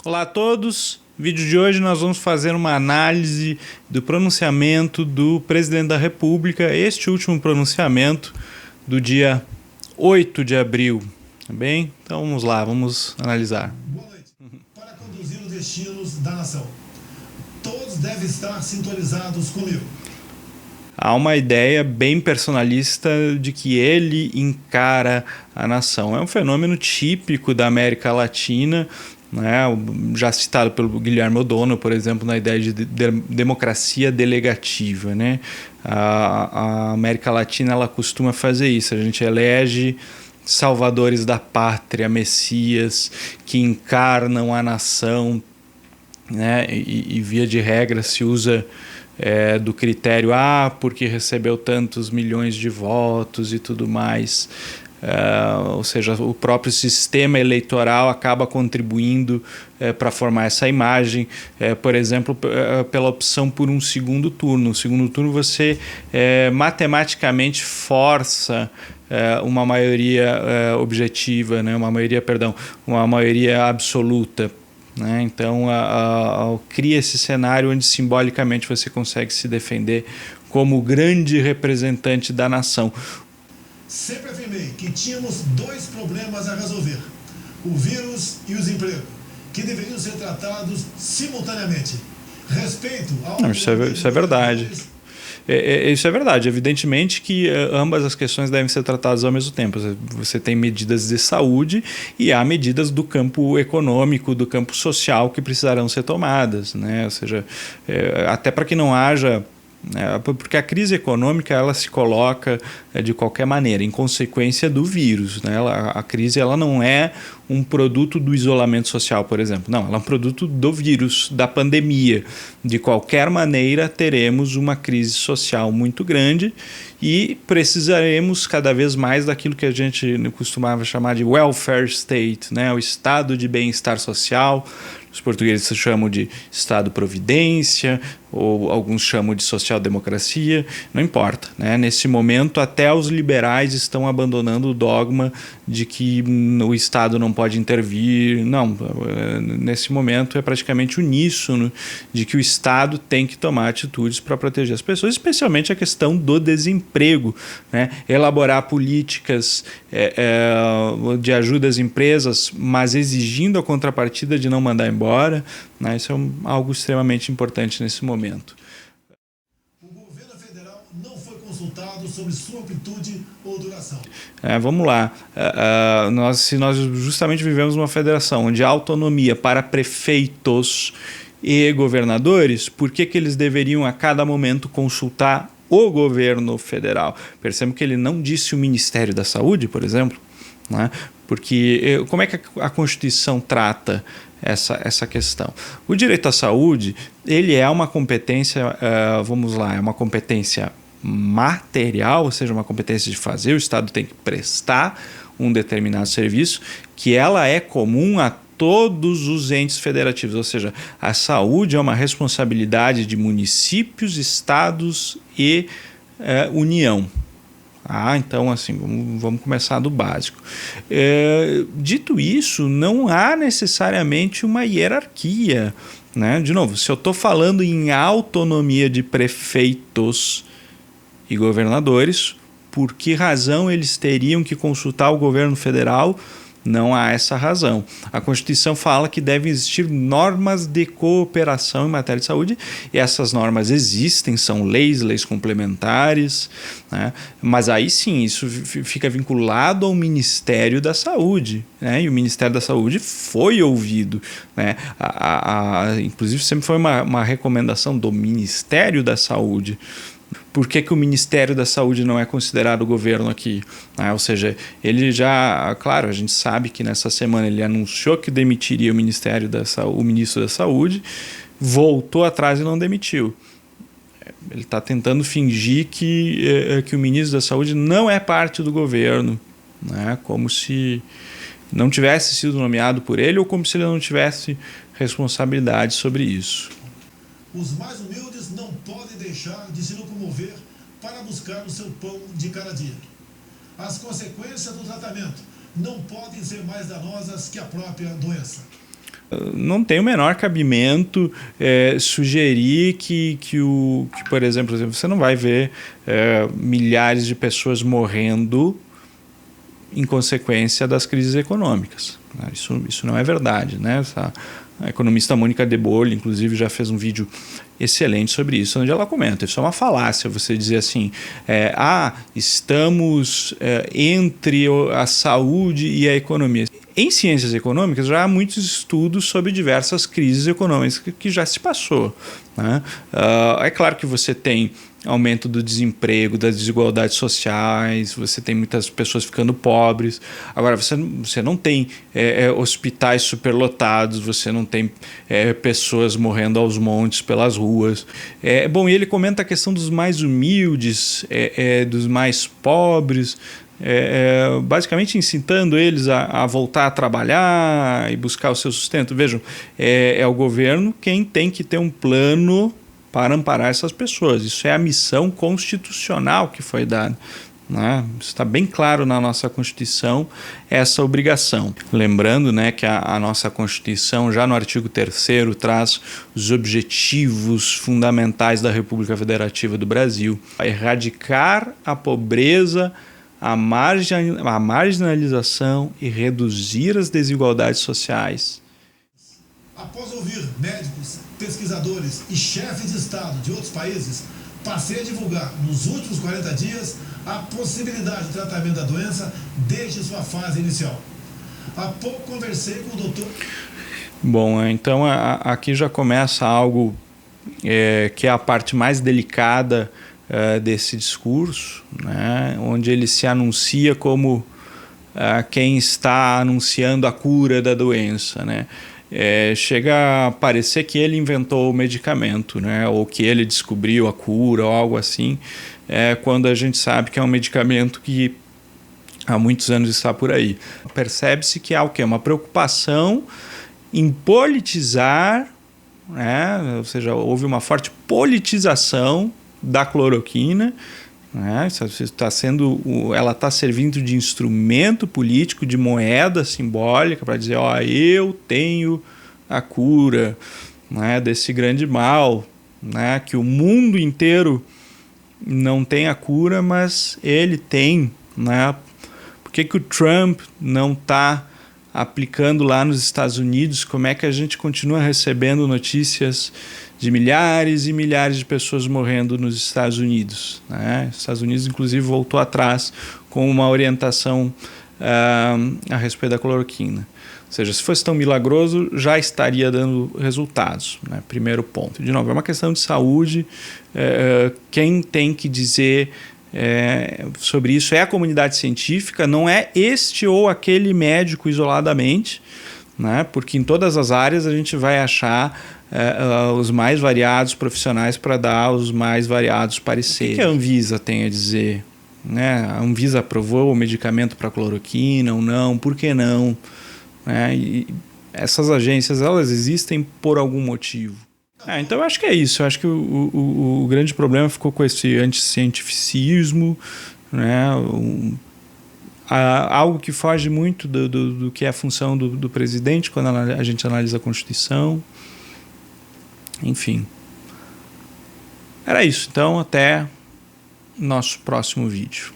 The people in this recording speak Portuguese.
Olá a todos, no vídeo de hoje nós vamos fazer uma análise do pronunciamento do presidente da República, este último pronunciamento do dia 8 de abril, tá bem? Então vamos lá, vamos analisar. Boa noite. Para conduzir os destinos da nação, todos devem estar sintonizados comigo. Há uma ideia bem personalista de que ele encara a nação. É um fenômeno típico da América Latina, né? Já citado pelo Guilherme O'Donnell, por exemplo, na ideia de democracia delegativa, né? A América Latina ela costuma fazer isso, a gente elege salvadores da pátria, messias, que encarnam a nação, né? E via de regra se usa do critério, porque recebeu tantos milhões de votos e tudo mais. Ou seja, o próprio sistema eleitoral acaba contribuindo para formar essa imagem, por exemplo, pela opção por um segundo turno. No segundo turno você matematicamente força uma maioria objetiva, né? Uma maioria absoluta. Né? Então, cria esse cenário onde simbolicamente você consegue se defender como grande representante da nação. Sempre afirmei que tínhamos dois problemas a resolver: o vírus e o desemprego, que deveriam ser tratados simultaneamente. Respeito ao... Não, isso é verdade. Isso é verdade. Evidentemente que ambas as questões devem ser tratadas ao mesmo tempo. Você tem medidas de saúde e há medidas do campo econômico, do campo social que precisarão ser tomadas, né? Ou seja, até para que não haja... porque a crise econômica ela se coloca de qualquer maneira em consequência do vírus, né? A crise ela não é um produto do isolamento social, por exemplo. Não, ela é um produto do vírus, da pandemia. De qualquer maneira, teremos uma crise social muito grande e precisaremos cada vez mais daquilo que a gente costumava chamar de welfare state, né? O estado de bem-estar social. Os portugueses chamam de Estado-providência, ou alguns chamam de social-democracia, não importa, né? Nesse momento, até os liberais estão abandonando o dogma de que o Estado não pode intervir. Não, nesse momento é praticamente uníssono de que o Estado tem que tomar atitudes para proteger as pessoas, especialmente a questão do desemprego, né? Elaborar políticas de ajuda às empresas, mas exigindo a contrapartida de não mandar embora, né? Isso é algo extremamente importante nesse momento. O governo federal não foi consultado sobre sua amplitude ou duração. Vamos lá. Se nós justamente vivemos uma federação onde há autonomia para prefeitos e governadores, por que eles deveriam a cada momento consultar o governo federal? Percebe que ele não disse o Ministério da Saúde, por exemplo, né? Porque como é que a Constituição trata essa questão? O direito à saúde, ele é uma competência, é uma competência material, ou seja, uma competência de fazer, o Estado tem que prestar um determinado serviço, que ela é comum a todos os entes federativos, ou seja, a saúde é uma responsabilidade de municípios, estados e União. Então, assim, vamos começar do básico. Dito isso, não há necessariamente uma hierarquia, né? De novo, se eu estou falando em autonomia de prefeitos e governadores, por que razão eles teriam que consultar o governo federal? Não há essa razão. A Constituição fala que devem existir normas de cooperação em matéria de saúde, e essas normas existem, são leis complementares, né? Mas aí sim, isso fica vinculado ao Ministério da Saúde, né? E o Ministério da Saúde foi ouvido, né? Inclusive sempre foi uma recomendação do Ministério da Saúde. Por que o Ministério da Saúde não é considerado governo aqui? Ou seja, ele já... Claro, a gente sabe que nessa semana ele anunciou que demitiria o Ministério o ministro da Saúde, voltou atrás e não demitiu. Ele está tentando fingir que o ministro da Saúde não é parte do governo, né? Como se não tivesse sido nomeado por ele ou como se ele não tivesse responsabilidade sobre isso. Os mais humildes não podem deixar de se locomover para buscar o seu pão de cada dia. As consequências do tratamento não podem ser mais danosas que a própria doença. Não tem o menor cabimento sugerir que, por exemplo, você não vai ver milhares de pessoas morrendo em consequência das crises econômicas. Isso não é verdade, né? A economista Mônica de Bolle, inclusive, já fez um vídeo excelente sobre isso, onde ela comenta: isso é uma falácia você dizer assim, estamos entre a saúde e a economia. Em ciências econômicas já há muitos estudos sobre diversas crises econômicas que já se passou, né? É claro que você tem aumento do desemprego, das desigualdades sociais, você tem muitas pessoas ficando pobres. Agora, você não tem hospitais superlotados, você não tem pessoas morrendo aos montes pelas ruas. Bom, e ele comenta a questão dos mais humildes, dos mais pobres, basicamente incitando eles a voltar a trabalhar e buscar o seu sustento. Vejam, é o governo quem tem que ter um plano para amparar essas pessoas. Isso é a missão constitucional que foi dada, né? Está bem claro na nossa Constituição essa obrigação. Lembrando, né, que a nossa Constituição, já no artigo 3º, traz os objetivos fundamentais da República Federativa do Brasil: erradicar a pobreza, a marginalização e reduzir as desigualdades sociais. Após ouvir médicos, pesquisadores e chefes de Estado de outros países, passei a divulgar nos últimos 40 dias a possibilidade de tratamento da doença desde sua fase inicial. Há pouco conversei com o doutor... Bom, então aqui já começa algo que é a parte mais delicada desse discurso, né, onde ele se anuncia como quem está anunciando a cura da doença, né? Chega a parecer que ele inventou o medicamento, né, ou que ele descobriu a cura ou algo assim, quando a gente sabe que é um medicamento que há muitos anos está por aí. Percebe-se que há o quê? Uma preocupação em politizar, né, ou seja, houve uma forte politização da cloroquina, né? Ela está servindo de instrumento político, de moeda simbólica para dizer: eu tenho a cura, né, desse grande mal, né, que o mundo inteiro não tem a cura, mas ele tem, né? Por que o Trump não está aplicando lá nos Estados Unidos? Como é que a gente continua recebendo notícias de milhares e milhares de pessoas morrendo nos Estados Unidos, né? Os Estados Unidos, inclusive, voltou atrás com uma orientação a respeito da cloroquina. Ou seja, se fosse tão milagroso, já estaria dando resultados, né? Primeiro ponto. De novo, é uma questão de saúde. Quem tem que dizer sobre isso é a comunidade científica, não é este ou aquele médico isoladamente, né? Porque em todas as áreas a gente vai achar os mais variados profissionais para dar os mais variados pareceres. O que a Anvisa tem a dizer, né? A Anvisa aprovou o medicamento para cloroquina ou não? Por que não? E essas agências, elas existem por algum motivo. Então eu acho que é isso. Eu acho que o grande problema ficou com esse anticientificismo, né? Algo que foge muito do que é a função do presidente quando a gente analisa a Constituição. Enfim, era isso. Então, até nosso próximo vídeo.